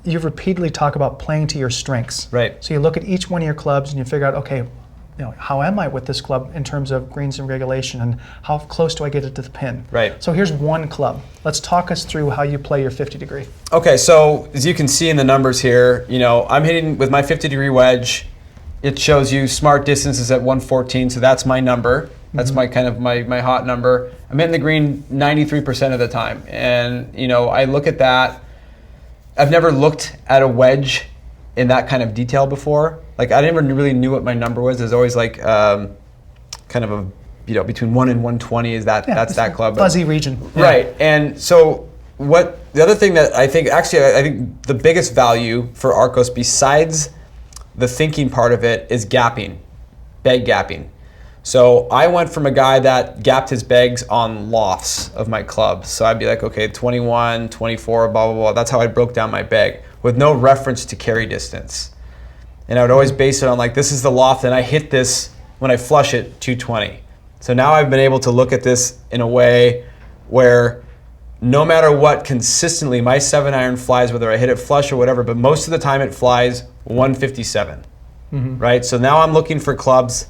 you've repeatedly talked about playing to your strengths. Right. So you look at each one of your clubs and you figure out, okay, how am I with this club in terms of greens and regulation, and how close do I get it to the pin? Right. So here's one club. Let's talk us through how you play your 50 degree. Okay, so as you can see in the numbers here, I'm hitting with my 50 degree wedge. It shows you smart distances at 114, so that's my number. That's my kind of my hot number. I'm hitting the green 93% of the time, and I look at that. I've never looked at a wedge in that kind of detail before. Like, I never really knew what my number was. There's always like kind of a between 1 and 120 is that's that club. Fuzzy region. Right. And so the other thing that I think the biggest value for Arccos, besides the thinking part of it, is gapping, bag gapping. So I went from a guy that gapped his bags on lofts of my clubs. So I'd be like, okay, 21, 24, blah, blah, blah. That's how I broke down my bag with no reference to carry distance. And I would always base it on like, this is the loft, and I hit this when I flush it 220. So now I've been able to look at this in a way where no matter what, consistently my 7-iron flies, whether I hit it flush or whatever, but most of the time it flies 157, right? So now I'm looking for clubs.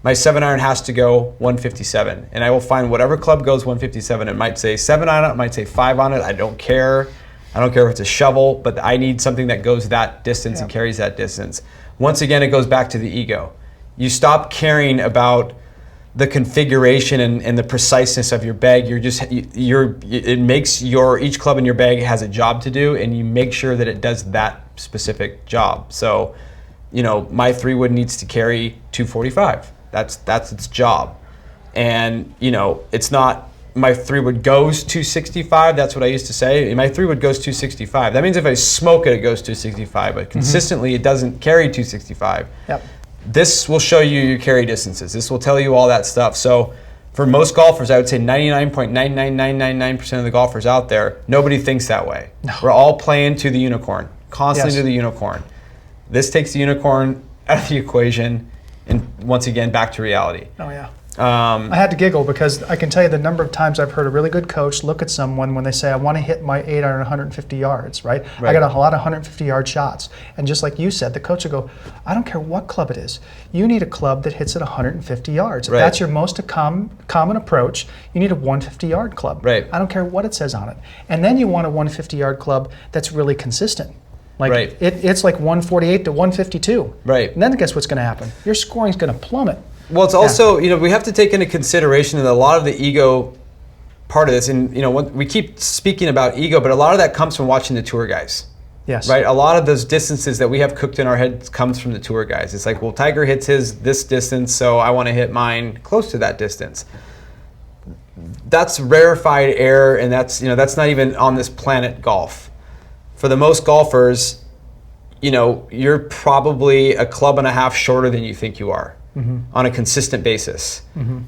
My 7-iron has to go 157, and I will find whatever club goes 157. It might say 7 on it, it might say 5 on it. I don't care. I don't care if it's a shovel, but I need something that goes that distance and carries that distance. Once again, it goes back to the ego. You stop caring about the configuration and the preciseness of your bag. It makes each club in your bag has a job to do, and you make sure that it does that specific job. So, my 3-wood needs to carry 245. That's its job. And, it's not my 3-wood goes 265. That's what I used to say. My 3-wood goes 265. That means if I smoke it, it goes 265. But consistently, it doesn't carry 265. Yep. This will show you your carry distances. This will tell you all that stuff. So for most golfers, I would say 99.99999% of the golfers out there, nobody thinks that way. No. We're all playing to the unicorn, constantly to the unicorn. This takes the unicorn out of the equation, and once again, back to reality. Oh, yeah. I had to giggle because I can tell you the number of times I've heard a really good coach look at someone when they say, I want to hit my 8-iron 150 yards, right? I got a lot of 150-yard shots. And just like you said, the coach will go, I don't care what club it is. You need a club that hits at 150 yards. If that's your most common approach, you need a 150-yard club. Right. I don't care what it says on it. And then you want a 150-yard club that's really consistent. Like it's like 148 to 152. Right. And then guess what's going to happen? Your scoring's going to plummet. Well, it's also, we have to take into consideration that a lot of the ego part of this, and we keep speaking about ego, but a lot of that comes from watching the tour guys. Yes. Right? A lot of those distances that we have cooked in our heads comes from the tour guys. It's like, well, Tiger hits his this distance, so I want to hit mine close to that distance. That's rarefied air, and that's not even on this planet golf. For the most golfers, you're probably a club and a half shorter than you think you are. On a consistent basis.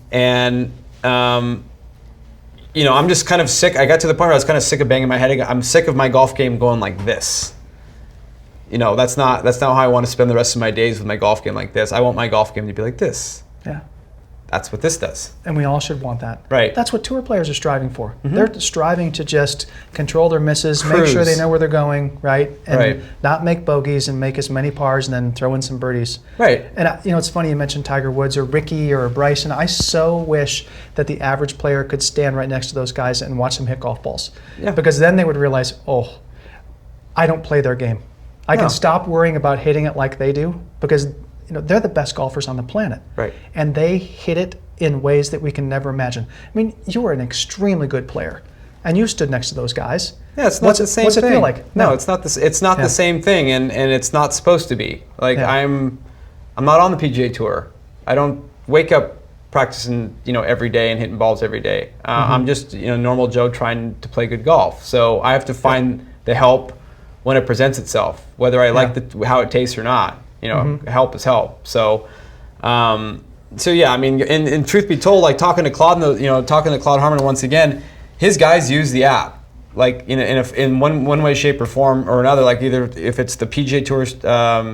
And I'm just kind of sick. I got to the point where I was kind of sick of banging my head. I'm sick of my golf game going like this. That's not how I want to spend the rest of my days with my golf game like this. I want my golf game to be like this. Yeah. That's what this does. And we all should want that. Right. That's what tour players are striving for. They're striving to just control their misses, make sure they know where they're going, right? And not make bogeys and make as many pars and then throw in some birdies. Right. And it's funny you mentioned Tiger Woods or Ricky or Bryson. I so wish that the average player could stand right next to those guys and watch them hit golf balls. Yeah. Because then they would realize, oh, I don't play their game. I can stop worrying about hitting it like they do because they're the best golfers on the planet. Right. And they hit it in ways that we can never imagine. I mean, you were an extremely good player, and you stood next to those guys. Yeah, it's not the same thing. What's it feel like? No, it's not the same thing, and it's not supposed to be. Like I'm not on the PGA Tour. I don't wake up practicing, every day and hitting balls every day. I'm just, normal Joe trying to play good golf. So I have to find the help when it presents itself, whether I like how it tastes or not. Help is help. So, I mean, and truth be told, like talking to Claude Harmon once again, his guys use the app, like in one way, shape, or form or another. Like either if it's the PGA Tour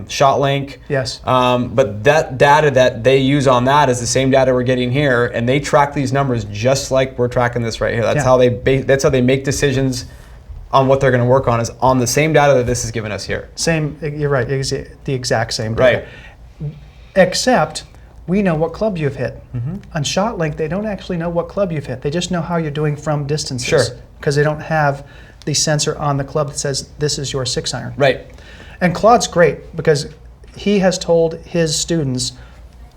shot link, yes. But that data that they use on that is the same data we're getting here, and they track these numbers just like we're tracking this right here. That's how they make decisions on what they're going to work on is on the same data that this is giving us here. Same, you're right, the exact same data. Right. Except we know what club you've hit. On ShotLink, they don't actually know what club you've hit. They just know how you're doing from distances. Sure. Because they don't have the sensor on the club that says this is your 6-iron. Right. And Claude's great because he has told his students,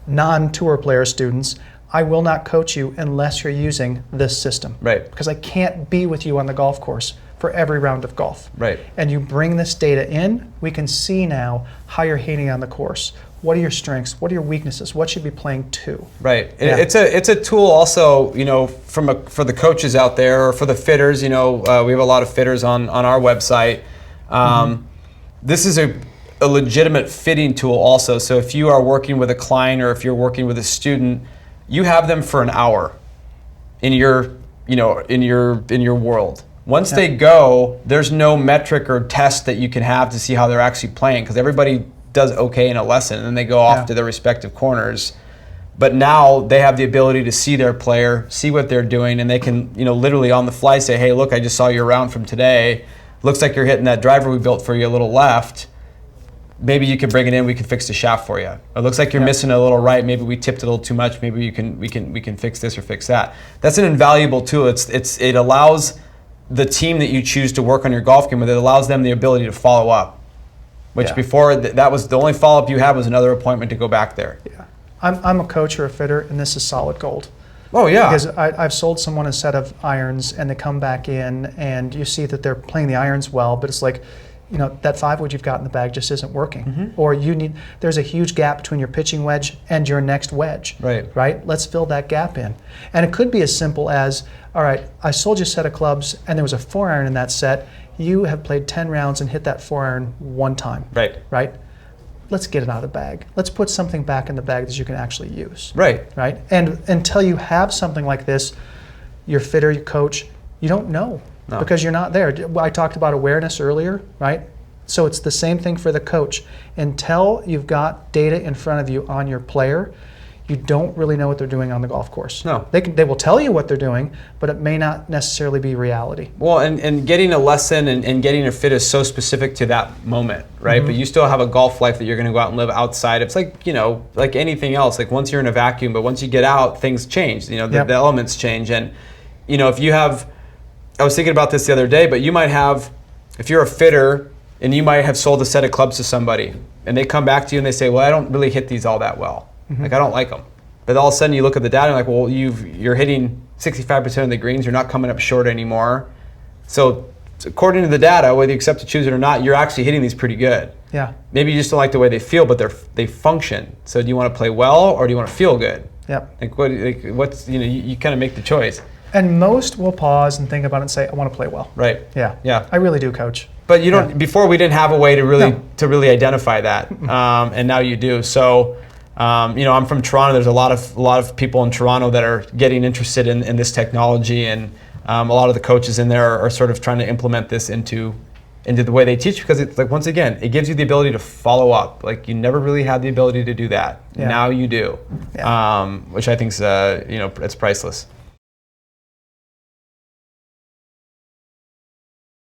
non-tour player students, I will not coach you unless you're using this system. Right. Because I can't be with you on the golf course for every round of golf. Right. And you bring this data in, we can see now how you're hitting on the course. What are your strengths? What are your weaknesses? What should you be playing to? Right. Yeah. It's a tool also, you know, for the coaches out there or for the fitters. You know, we have a lot of fitters on our website. This is a legitimate fitting tool also. So if you are working with a client or if you're working with a student, you have them for an hour in your, you know, in your world. Once they go, there's no metric or test that you can have to see how they're actually playing because everybody does okay in a lesson and then they go off to their respective corners. But now they have the ability to see their player, see what they're doing, and they can, you know, literally on the fly say, hey, look, I just saw your round from today. Looks like you're hitting that driver we built for you a little left. Maybe you can bring it in, we can fix the shaft for you. It looks like you're missing a little right, maybe we tipped it a little too much, maybe we can fix this or fix that. That's an invaluable tool. It allows the team that you choose to work on your golf game with, it allows them the ability to follow up. Which before, that was the only follow-up you had was another appointment to go back there. Yeah. I'm a coach or a fitter, and this is solid gold. Oh, yeah. Because I've sold someone a set of irons, and they come back in, and you see that they're playing the irons well, but it's like, you know, that 5-wood you've got in the bag just isn't working. Or there's a huge gap between your pitching wedge and your next wedge. Right? Let's fill that gap in. And it could be as simple as, all right, I sold you a set of clubs, and there was a 4-iron in that set. You have played 10 rounds and hit that 4-iron one time. Right? Let's get it out of the bag. Let's put something back in the bag that you can actually use. Right? And until you have something like this, your fitter, your coach, you don't know because you're not there. I talked about awareness earlier, right? So it's the same thing for the coach. Until you've got data in front of you on your player, you don't really know what they're doing on the golf course. No. They will tell you what they're doing, but it may not necessarily be reality. Well, and getting a lesson and getting a fit is so specific to that moment, right? But you still have a golf life that you're going to go out and live outside. It's like, you know, like anything else. Like once you're in a vacuum, but once you get out, things change. You know, the elements change. And, you know, if you have, I was thinking about this the other day, but you might have, if you're a fitter and you might have sold a set of clubs to somebody and they come back to you and they say, well, I don't really hit these all that well. Like I don't like them. But all of a sudden you look at the data and like, well, you're hitting 65% of the greens. You're not coming up short anymore. So according to the data, whether you accept to choose it or not, you're actually hitting these pretty good. Yeah. Maybe you just don't like the way they feel, but they function. So do you want to play well or do you want to feel good? Yep. Like what's, you know, you kind of make the choice. And most will pause and think about it and say, I want to play well. Right. Yeah. Yeah. I really do, coach. But you don't. Before we didn't have a way to really identify that, and now you do. So. You know, I'm from Toronto. There's a lot of people in Toronto that are getting interested in this technology, and a lot of the coaches in there are sort of trying to implement this into the way they teach because it's like once again, it gives you the ability to follow up. Like you never really had the ability to do that. Yeah. Now you do, which I think is you know, it's priceless.